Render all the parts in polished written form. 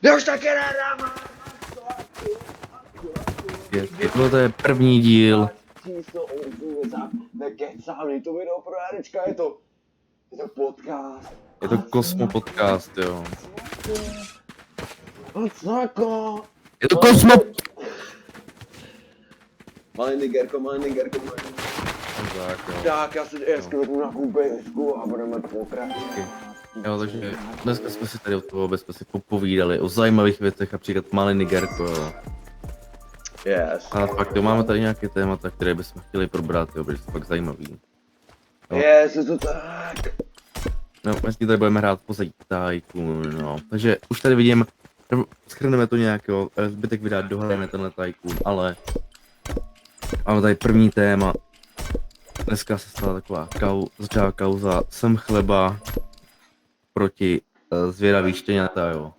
Já už taky nedám! To je první díl. Číslo 80, nekecám, to video pro Janečka, je to podcast. Je to Kosmo podcast, jo. A cako. Je to Kosmo! Malý nigerko. Tak, já si dneska vezmu na koupejsku a budeme pokračovat. Jo, takže dneska jsme si tady od toho jsme si popovídali o zajímavých věcech, například malý nigerko, jo. Yes. A fakt jo, máme tady nějaké témata, které bychom chtěli probrat, jo, protože jsou fakt zajímavý. Jo. Yes, je to tak. No, dneska tady budeme hrát pozadí Tycoon, no. Takže už tady vidím, shrneme to nějak, jo, zbytek videa dohrajeme tenhle Tycoon, ale máme tady první téma. Dneska se stala taková začala kauza Jsem chleba proti zvědavý štěňata, jo.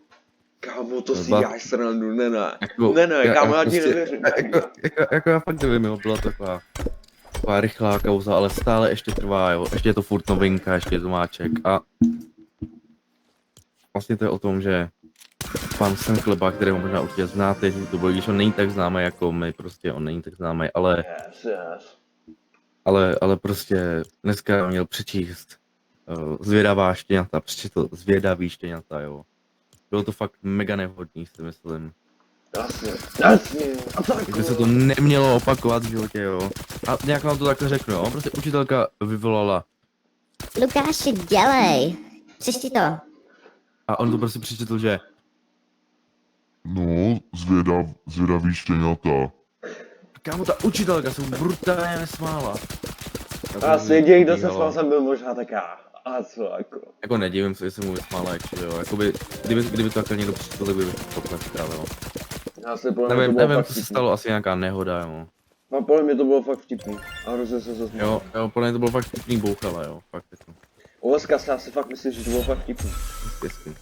Kámo, to si děláš srandu, ne. Jako, Ne, kámo, já ti prostě, nevěřím. Jako já fakt nevím, jo, byla taková rychlá kauza, ale stále ještě trvá, jo. Ještě je to furt novinka, ještě je to máček a vlastně to je o tom, že pan Jsem chleba, kterého možná určitě znáte, že to byl, když on není tak známý jako my, prostě on není tak známý, ale Yes. ale prostě dneska měl přečíst zvědavá štěňata, přečetl zvědavý štěňata, jo. Bylo to fakt mega nevhodný, si myslím. Jasně. A tak. Takže se to nemělo opakovat v životě, jo. A nějak vám to takhle řeknu, jo. Prostě učitelka vyvolala Lukáši, dělej. Přečti to. a on to prostě přečetl, že No, zvědavý štěňata. kámo, ta učitelka se mu brutálně nesmála. Asi jediný, kdo se smál, jsem byl možná tak já. A co jako. Jako nedivím se, jestli mu vysmála, jo. Jakoby, kdyby to takhle někdo přečetl, tak by to nepřipravil. Já si podle mě to bylo Nevím, fakt co se vtipný. stalo, asi nějaká nehoda, jo. A podle mě to bylo fakt vtipný. A hrozně se zasmál. Jo, podle mě to bylo fakt vtipný bouchala, jo, fakt jako. Oleska si asi fakt myslím, že to bylo fakt vtipný. Hezky.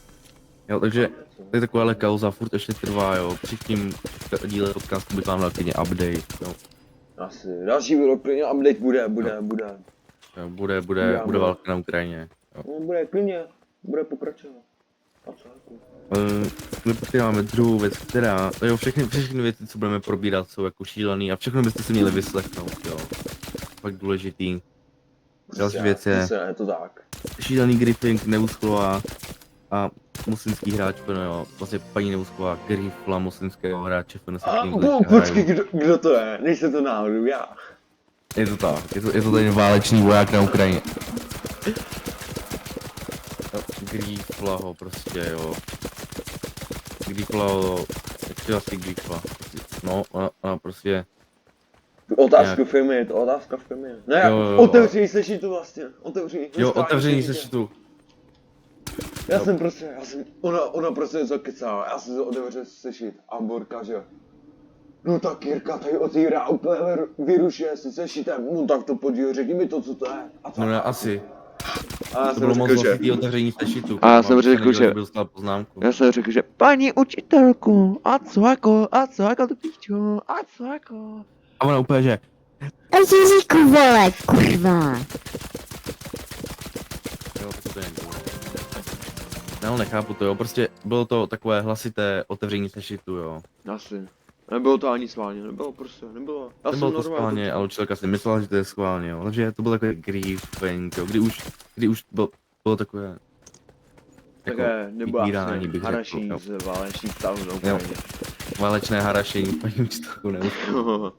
Jo, takže to je taková kauza, furt ještě trvá, jo. Příštím díle podcastu bych vám dal klidně update, jo. Asi. Další video klidně update bude. Jo, bude válka na Ukrajině. Jo. No, bude klidně. Bude pokračovat. A co jako. My pak tady máme druhou věc, která, jo, všechny věci, co budeme probírat, jsou jako šílený a všechno byste si měli vyslechnout, jo. Fakt důležitý. Další věc je Je to tak. šílený griffing Neusklová a muslimský hráč, no jo, vlastně paní Neusklová griffla muslimského hráče, Počkej, kdo to je? Nejsem to náhodou já. Je to tak, je to ten válečný voják na Ukrajině. Griffla ho prostě, jo. Griffla ho, jak se vlastně griffla? No, ona prostě, Otázka firmy, to otázka firmy. Ne, Jo. otevření sešitu vlastně. Otevření. jo, otevření sešitu. Ona prostě něco kecala, já jsem se otevřel sešit a Borka, že no tak Jirka tady otvírá úplně vyrušuje si sešitem, no tak to podíl, řekni mi to, co to je. A co? No ne, asi. A já To jsem bylo moc řekl, že... hlasitý otevření sešitu. A já jsem řekl, že- Dostal poznámku. Já jsem řekl, že paní učitelku, a co jako to píčo, a co jako. A ona úplně, že A Ježíku, vole, kurva. jo, to je někdo. No, nechápu to, jo, prostě bylo to takové hlasité otevření sešitu, jo. Asi. Nebylo to ani schválně, nebylo. Já Nebylo to schválně, ale učitelka si myslela, že to je schválně, jo. Takže to byl takový griefing, jo, kdy už bylo takové... Také nebo vydírání, bych řekl, haraší jo. z válečných stavů na Ukrajině. Válečné harašení, paní učitelku neuspěl.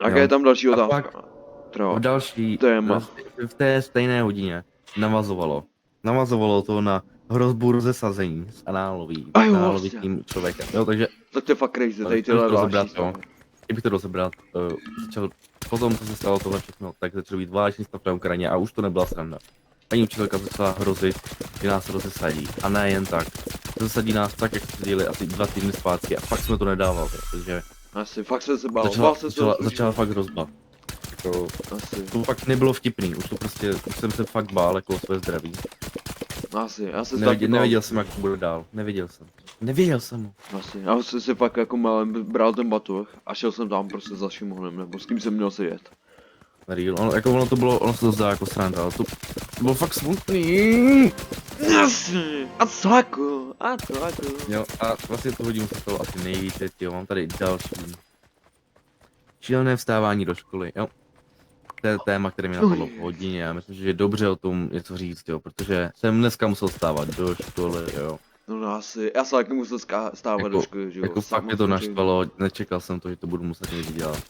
Jaká Jo. je tam další A otázka? pak Tro. V další, Téma. v té stejné hodině navazovalo to na hrozbu rozesazení s A jo, análovitým vlastně. člověkem, jo, takže Tak to je fakt crazy, tady Kdybych tyhle to rozebrat, zvláštní jo. stavy. Kdybych to rozebrat, potom, co se stalo tohle všechno, tak začal být válečný stav na Ukrajině a už to nebyla sranda. Paní učitelka začala hrozit, že nás rozesadí. A ne jen tak. Rozesadí nás tak, jak jsme dělali asi 2 týdny zpátky a fakt jsme to nedávali, protože Asi, fakt jsem se bál. začala fakt hrozba. Jako, Asi, to fakt nebylo vtipný, už jsem se fakt bál jako o své zdraví. asi, já jsem se taky bál. Nevěděl jsem, jak to bude dál, nevěděl jsem. Asi, já jsem si fakt jako malem bral ten batoh a šel jsem tam prostě za Šimonem, nebo s kým jsem měl sedět. Real. Ono se to zdá jako sranda, ale to bylo fakt smutný. Jasně, a co jako, Jo, a vlastně toho dílu se stalo asi nejvíce, jo, mám tady další. Šílené vstávání do školy, jo. To je téma, které mi napadlo v hodině, já myslím, že je dobře o tom něco říct, jo, protože jsem dneska musel vstávat do školy, jo. No asi, já jsem taky musel stávat do školy, že jo. Jako fakt mě to naštvalo, nečekal jsem to, že to budu muset někdy dělat.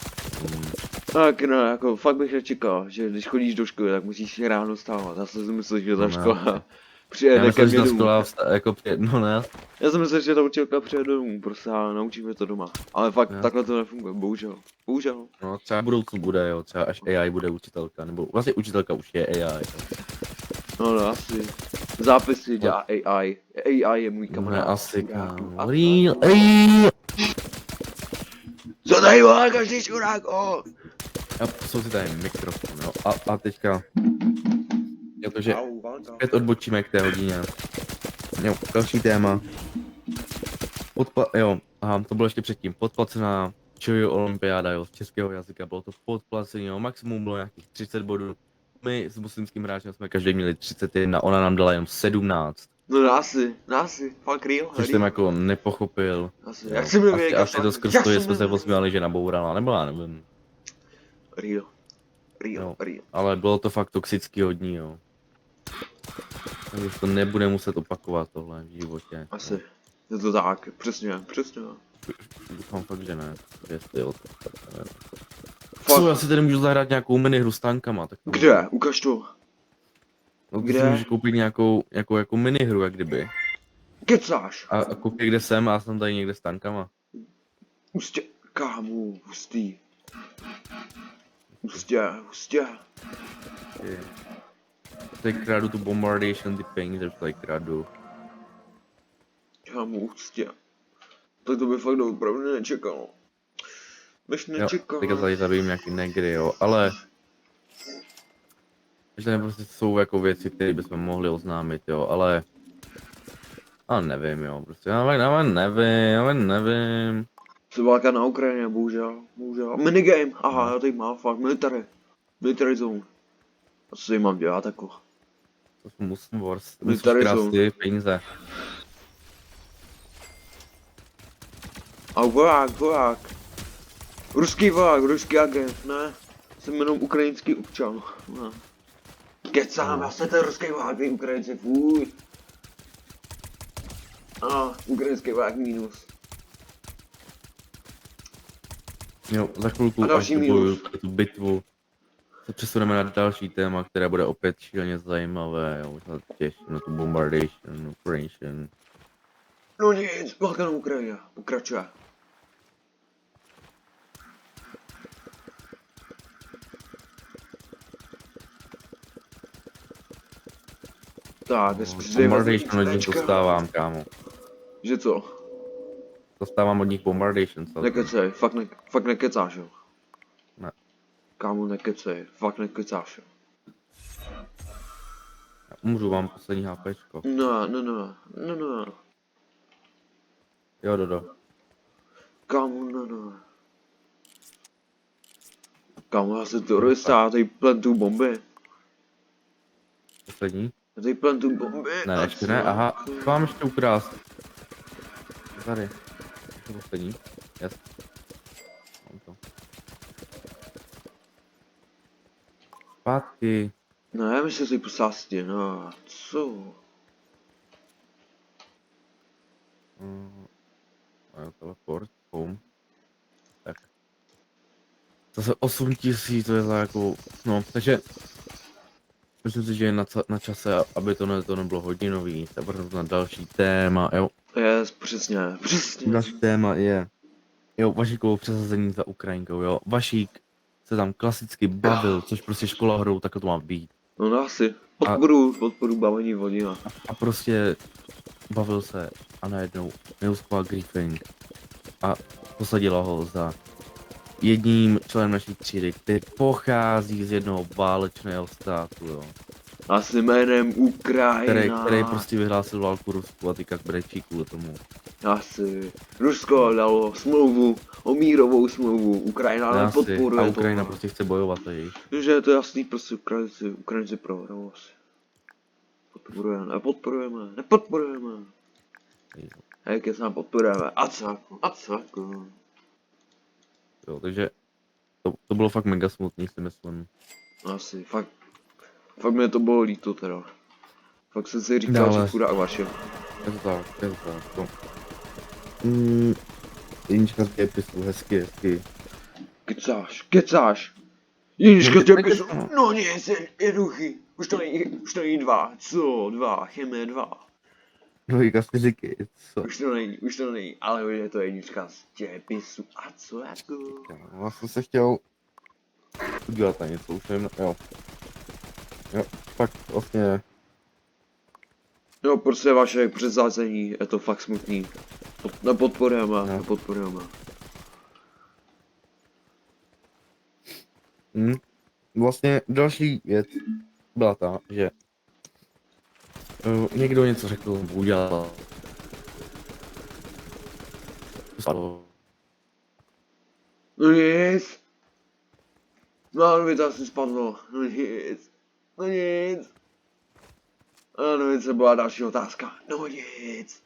Tak no, jako fakt bych nečekal, že když chodíš do školy, tak musíš ráno stávat. Já jsem si myslel, že ta škola Já přijede ke myslím, mně že ta domů. škola jako no ne, Já jsem myslel, že ta učitelka přijede domů, prostě a naučíme to doma. Ale fakt Jo. takhle to nefunguje, bohužel. Bohužel. no třeba v budoucnu bude, jo, třeba až AI bude učitelka, nebo vlastně učitelka už je AI, jo. No asi. Zápisy dělá AI. AI je můj Ne, kamarád. asi, A- kámo. Real. Co tady má každý čurák, A jsou si tady mikrofon, jo. A teďka, jakože Au, válka. opět odbočíme k té hodině. Jo, další téma. Aha, to bylo ještě předtím. Podplacená Choyo olympiáda, jo, z českého jazyka. Bylo to podplacený, jo, maximum bylo nějakých 30 bodů. My s muslimským hráčem jsme každý měli 31, ona nám dala jenom 17. No asi, fakt real. Což jsem jako nepochopil. Asi, Jo, jak si mi asi to skrz to, že jsme se posměli, že nabourala, nebo já nevím. Real. Jo. Real. Ale bylo to fakt toxický hodní, jo. Takže to nebude muset opakovat tohle v životě. Asi. Je to tak, přesně. Doufám fakt, že ne. Jestli jo, tak nevím. Fakt. Co, já si tady můžu zahrát nějakou minihru s tankama, tak to Kde? Ukaž to. No, Kde? si můžu koupit nějakou jako minihru, jak kdyby. Kecáš. A koupit kde jsem a jsem tady někde s tankama. Hustě, kámo, hustý. Hustě. Tady kradu tu bombardation, ty peníze už tady kradu. Kámo, hustě. Tak to by fakt opravdu nečekal. Bych Jo, nečekal. teďka tady zabijím nějaký negry, jo, ale... Že prostě jsou jako věci, které bychom mohli oznámit, jo, ale... A nevím, jo, prostě, já nevím. Se válka na Ukrajině, bohužel. Minigame, aha, já tady mám fakt, military zone. A co tady mám dělat jako? To jsou Muslim Wars, to My jsou tady krásné peníze. A voják. Ruský voják, ruský agent, ne? Jsem jenom ukrajinský občan, ne. Kecám, já jsem ten ruský voják, ty Ukrajinci, fuj. A, ukrajinský voják minus. Jo, za chvilku, A až další doboju minus. tu bitvu, se přesuneme na další téma, které bude opět šíleně zajímavé, jo, možná těším na tu bombardation, operation. No nic, válka na Ukrajině, pokračuje. Tak, Bombardation od nich dostávám, kámo. Že co? Dostávám od nich bombardation, co? Nekecej, fakt nekecáš, jo. Ne. Kámo, nekecej, fakt nekecáš, jo. Umřu, mám poslední HPčko. No. Jo, Dodo. Kámo, no. Kámo, já jsem terorista, já tady plantuju bomby. Poslední? Já tady plantuju bomby. Ne, a ještě co? ne, aha, to mám ještě ukrást. Tady. To poslední. Yes. Mám to. Zpátky. Ne, my se si posásně, no, co? Teleport, home. Tak. Zase 8000, to je za jako, no, takže myslím si, že je na čase, aby to nebylo hodinový, tak na další téma, jo. Yes, přesně. Další téma je, jo, Vašíkovo přesazení za Ukrajinkou, jo. Vašík se tam klasicky bavil, což prostě škola hrou, tak to má být. No asi, podporu bavení vodina. A prostě bavil se a najednou neuspal griefing a posadila ho za jedním členem naší třídy, který pochází z jednoho válečného státu, jo. Asi jménem Ukrajina. který prostě vyhlásil válku Rusku a teďka brečí kvůli tomu. Asi. Rusko dalo smlouvu, o mírovou smlouvu, Ukrajina ale Asi. podporuje A to. Ukrajina prostě chce bojovat tady. Že je to jasný, prostě Ukrajinci prohrou asi. Nepodporujeme. Jak je sám podporujeme, a co jako. Jo, takže to bylo fakt mega smutný, si myslím. Asi, fakt mě to bylo líto teda. Fakt jsem si říkal, No, ale- že chudák vaše. Je to tak. To. Jednička z dějepisu, hezky. Kecáš. Jednička z No, dějepisu, nekecám. no nic, jednoduchý. Už to není 2, co? 2, chemie 2. Logika z fyziky, co? Už to není, ale už je to jednička z dějepisu, a co jako? Já jsem se chtěl udělat na něco, už nevím, jo, fakt vlastně, No prostě vaše předsázení, je to fakt smutný. Nepodporujeme. vlastně další věc byla ta, že někdo něco řekl, nebo udělal. No nic. No mi to asi spadlo, no nic. Ano, nic, se byla další otázka, no nic.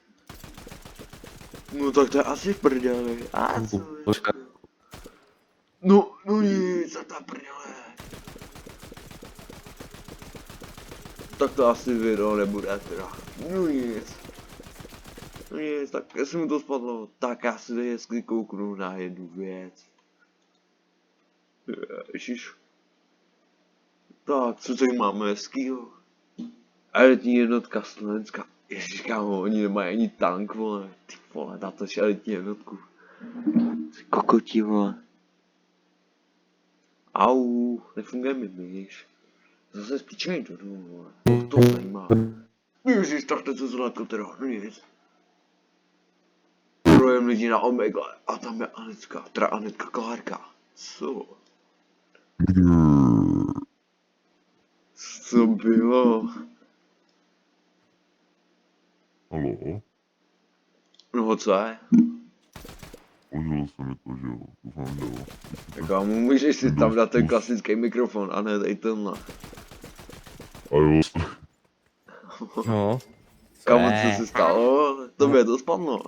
No tak to je asi v prdeli, a co? No nic, a ta prdele. Tak to asi video nebude teda, no nic, tak jestli mi to spadlo, tak já si hezky kouknu na jednu věc. Ježiš. Tak, co tady máme hezkýho? Elitní jednotka Slovenska. Ježiš, kámo, oni nemají ani tank, vole. Ty vole, natoč elitní jednotku. Ty kokoti, vole. Au, nefunguje mi myš. Zase spíčej to jdu, vole. To zajímá. Ježiš, tak to co zlatko teda, no nic. Projem lidí na Omega a tam je Anetka Klárka. Co? Co bylo? Halo? No co je? Požil se mi to, že jo, doufám, že jo. Tak kámo, můžeš si tam dát ten klasický mikrofon a ne tady tenhle. A jo, No, Kámo, co se stalo? Tobě to spadlo.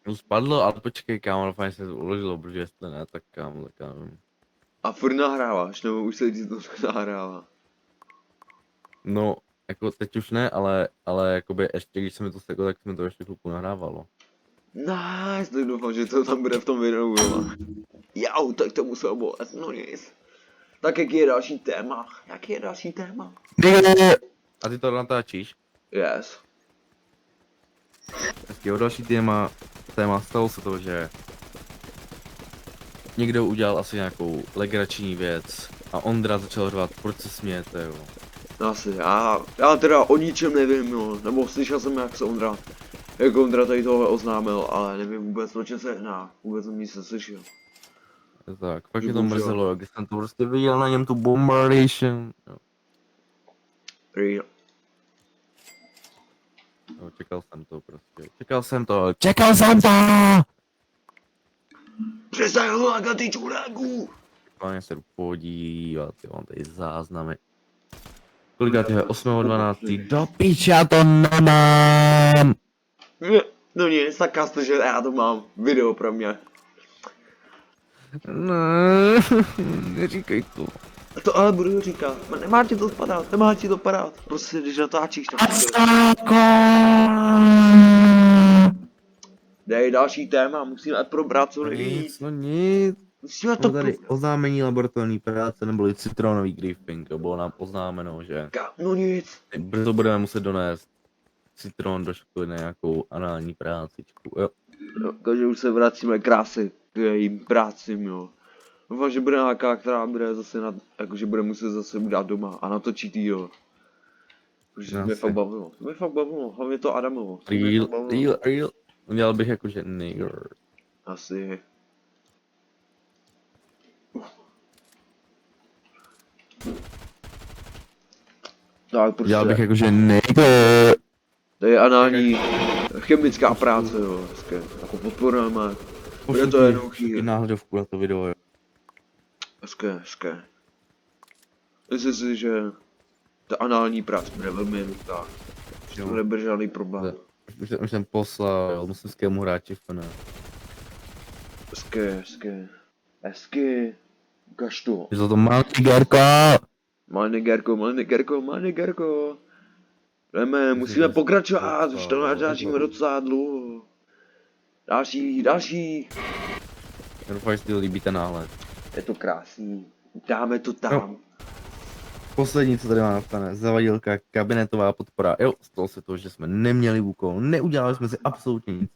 to spadlo, ale počkej, kámo, fajn se to uložilo, protože jestli ne, tak kámo, A furt nahráváš, nebo už se ti to nahrává? No, jako teď už ne, ale jakoby ještě, když se mi to seklo, tak se mi to ještě chvilku nahrávalo. Nice, tak doufám, že to tam bude v tom videu, jo. Jau, tak to muselo bolet, no nic. Tak jaký je další téma? A ty to natáčíš? Yes. Hezky, další téma, stalo se to, že někdo udělal asi nějakou legrační věc a Ondra začal řvat, proč se smějete, jo. Asi, já teda o ničem nevím, jo. Nebo slyšel jsem, jak Ondra tady tohle oznámil, ale nevím vůbec, o čem se jedná. Vůbec jsem nic neslyšel. Tak, pak mě to Bohužel. mrzelo, jak jsem to prostě viděl na něm tu bombardation. Jo, Real. jo, čekal jsem to prostě, čekal jsem to! Přestaň hlákat ty čuráku! Páně se jdu podívat, jo, mám tady záznamy. Kolikátý je 8.12. Do piče, já to nemám! No nic, tak kastu, že já to mám. Video pro mě. Ne, neříkej to. To ale budu říkat. Nemá ti to padat. Prostě když natáčíš, tak dej další téma, musíme probrat co nejvíc. Nic. Musíme to Bylo tady oznámení laboratorní práce, neboli citronový griffing, jo, bylo nám oznámeno, že No nic. brzo budeme muset donést citron do školy na nějakou anální prácičku, jo. No, takže už se vracíme krásy k jejím prácím, jo. Doufám, že bude nějaká, která bude zase jakože bude muset zase udělat doma a natočit jí, jo. Protože No, mě asi. fakt bavilo, hlavně to Adamovo. To mě fakt bavilo. Real. Udělal bych jakože nigger. Asi. Tak prostě, Já bych jakože nejde. to je anální chemická práce, jo, hezké, jako podporná má. Bude to jednoduchý, náhledovku na to video, jo. hezké. Myslím si, že ta anální práce bude velmi jednoduchá. To nebude žádný problém. Už jsem poslal muslimskému hráči FNA. Hezky. Ukaž to. Je to malý Gerko! Malý Gerko. Jdeme, musíme pokračovat, už to natáčíme docela dlouho. Další. Doufám, že si líbí ten náhled. Je to krásný. Dáme to tam. No. Poslední, co tady máme napsané, zavadilka, kabinetová podpora. Jo, stalo se to, že jsme neměli úkol, neudělali jsme si absolutně nic.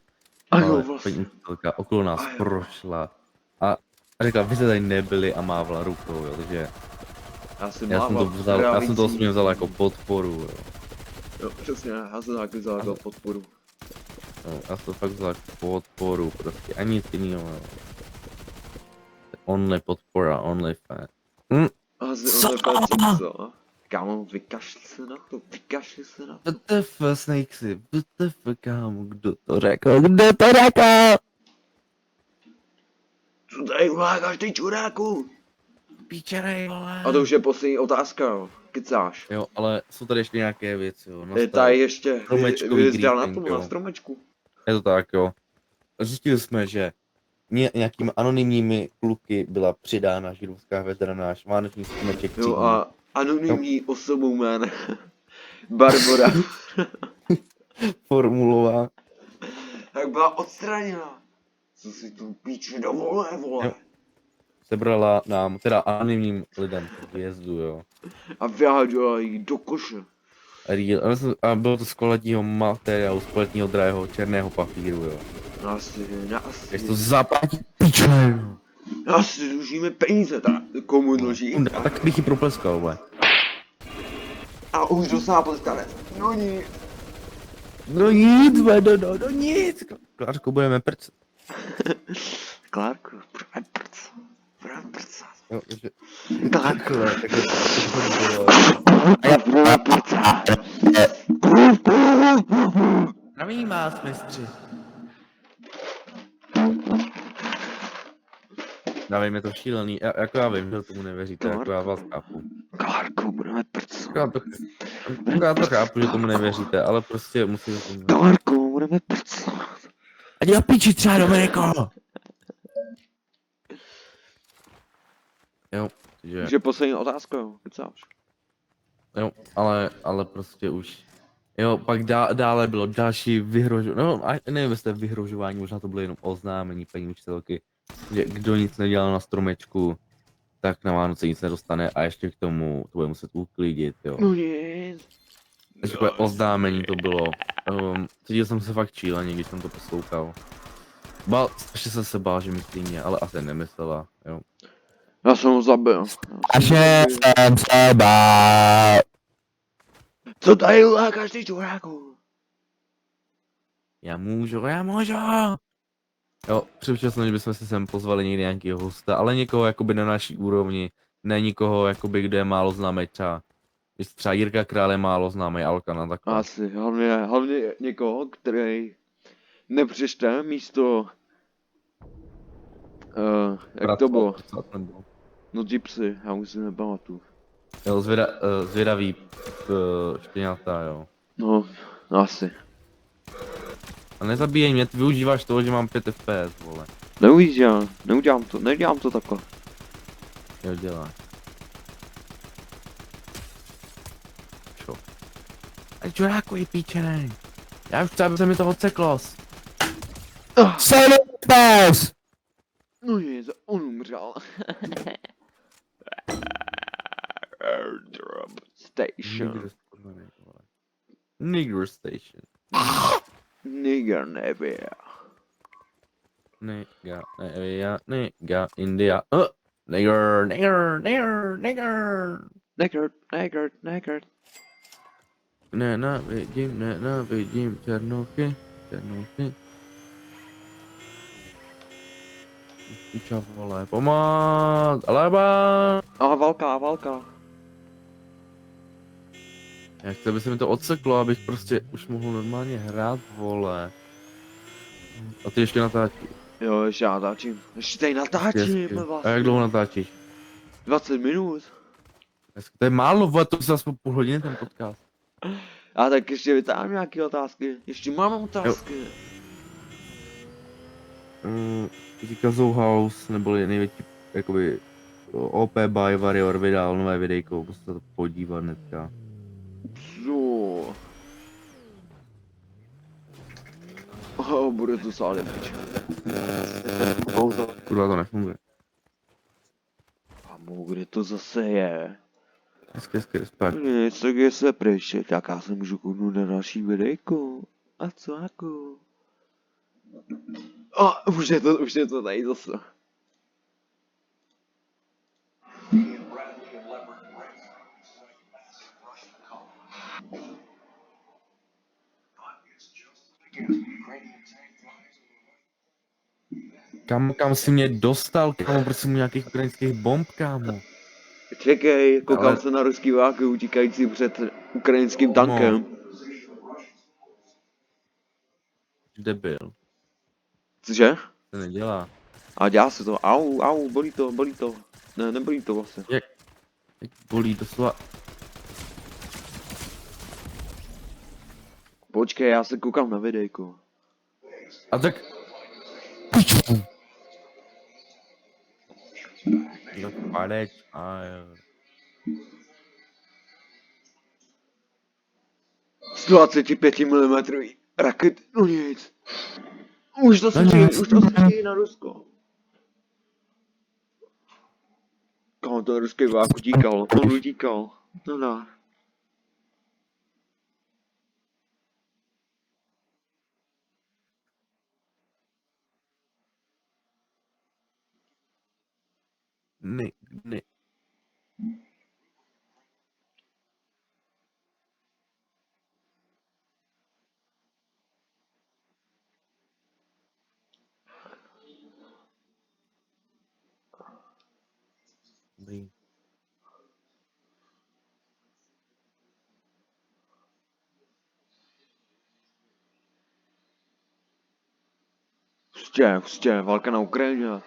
Ano, Ale vlastně. paní učitelka okolo nás prošla a řekla, vy jste tady nebyli a mávla rukou, jo, takže já jsem to osobně vzal jako podporu, jo. Jo, přesně, já jsem taky vzal jako podporu. No, já jsem to fakt vzal jako podporu, prostě a nic jiného, jo. Only podpora, only fan. Co? Kámo, vykašli se na to. WTF, Snakesy, WTF, kámo, kdo to řekl? Co tady ulákáš, ty čuráku? Píčerej, vole. A to už je poslední otázka, jo. Kecáš. Jo, ale jsou tady ještě nějaké věci, jo. Je tady ještě, stromečkový vyzdál na griefing, tom, jo. na stromečku. Je to tak, jo. Zjistili jsme, že nějakými anonymními kluky byla přidána židovská veterinář, vánoční stromeček Jo a anonymní osobou jménem Barbora. formulová. Tak byla odstraněna. Co si tu píči dovoluje, vole. Jo. Sebrala nám, teda anonymním lidem vjezdu, jo. A vyhádila jí do koše. A bylo to z kvalitního materiálu, z kvalitního drahého černého papíru, jo. Asi. Jak to zaplatí piče, jo. Asi dlužíme peníze, tak komu dluží? A tak bych ji propleskal, vole. A už dostala pleskanec. No ní. No nic, no nic. Klárko, budeme prcat. Klárku, budeme prcat. Jo, takže... Klárku. Takhle to bylo. Budeme prcat. Zdravím vás, mistři. Dávej, je to šílený, jako já vím, že tomu nevěříte, jako já vás chápu. Klárku, budeme prcat. Já to chápu, že tomu nevěříte, ale prostě musím to... Klárku, budeme prcat. Ať já piči třeba, Dominiko! Jo, že... Takže poslední otázka, jo, kecáš. Jo, ale prostě už... Jo, pak dále bylo další vyhrožování, no nevím, jestli vyhrožování, možná to bylo jenom oznámení paní učitelky, že kdo nic nedělal na stromečku, tak na Vánoce nic nedostane a ještě k tomu to bude muset uklidit, jo. No nic. Takže takové oznámení to bylo. Cítil jsem se fakt šíleně, když jsem to poslouchal. Strašně jsem se bál, že myslí mě, ale asi nemyslela, jo. Já jsem ho zabil. Že jsem se bál. Co tady ulákáš, ty čuráku? Já můžu. Jo, přemýšlel jsem, že bychom si sem pozvali někdy nějakýho hosta, ale někoho jakoby na naší úrovni, ne nikoho jakoby, kde je málo známý třeba. Když třeba Jirka Král je málo známý, Alkana takhle. Asi, hlavně někoho, který nepřečte místo... jak to bylo? No Gypsy, já už si nepamatuju. Jo, zvědavý štěňata, jo. No, asi. A nezabíjej mě, ty využíváš toho, že mám 5 FPS, vole. Neudělám to takhle. Jo, děláš. Čo? A čuráku je píčenej. Já už chci, aby se mi to odseklos. 7 FPS! No nic, on umřel. Airdrop station. Nigger station. Nigger nevia. Nigga, India. Nigger. Nigger. Nenávidím černochy. Piča, vole, pomoc, aleba! A válka. Já chci, aby se mi to odseklo, abych prostě už mohl normálně hrát, vole. A ty ještě natáčíš. Jo, ještě já natáčím. Ještě tady natáčím A vlastně. jak dlouho natáčíš? 20 minut. To je málo, vole, to je aspoň půl hodiny ten podcast. A tak ještě vytáhám nějaké otázky. Ještě mám Jo. otázky. Kazoo House, neboli největší, jakoby, OP by Warrior vydal nové videjko, musíte se to podívat hnedka. Jo. Oh, bude to sále pič. Kurva, to nefunguje. Kámo, kde to zase je? Hezky, respekt. Nic, tak je se pryč, tak já se můžu kouknout na další videjko. A co jako? A už je to tady zase. Kam jsi mě dostal, kámo, prosím, nějakých ukrajinských bomb, kámo. Čekej, koukám Ale- se na ruský váky utíkající před ukrajinským No. tankem. Debil, Cože? to nedělá. A dělá se to, au, bolí to, bolí to. Ne, nebolí to vlastně. Jak bolí doslova. Počkej, já se koukám na videjko. A tak... No padeč, a jo. 125 mm raket, no nic. Už to střílí na Rusko. Kámo, ten ruský vák utíkal, on utíkal. No dá. Ne. Ne. Prostě, válka na Ukrajině.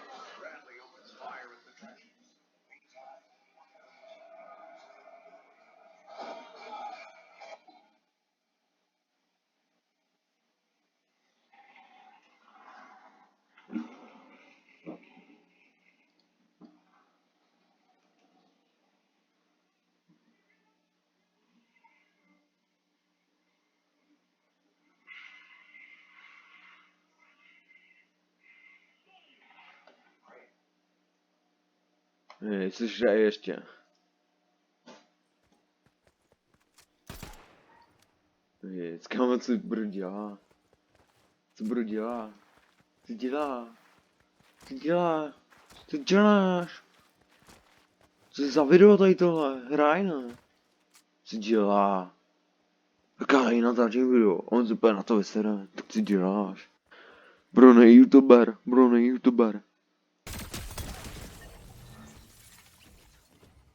Co hraje ještě? Kámo, co budu dělat? Co budu dělat? Co dělá? Co dělá? Co děláš? Co je za video tady tohle? Hraj ne? Co dělá? Jaká je natáčí video? On se úplně na to vysere. Tak co děláš? Bro, nej youtuber.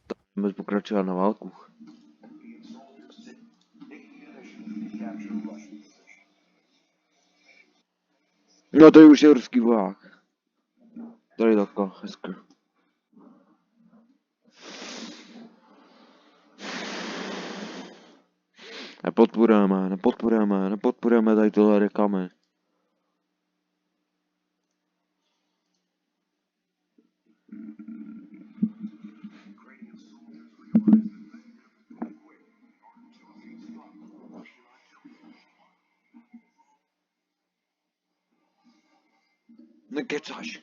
Tak jdeme pokračovat na válku. No to už je ruský voják. Tady takhle, hezky. Nepodporujeme tady tohle reklamy. Nekecáš.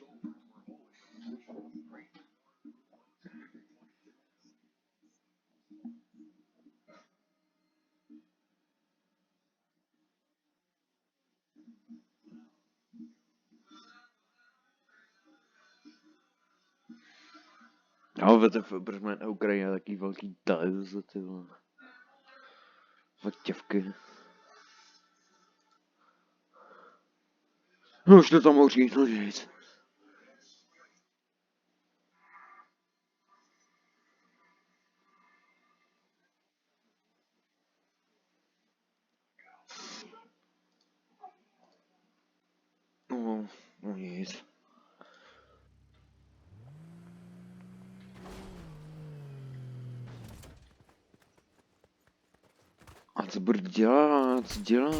Já VTF, proč máme na Ukrajině taký velký televize, ty vole. Fakt těvky. No už to tam hoří, no nic. No nic. A co bude dělat? Co dělá?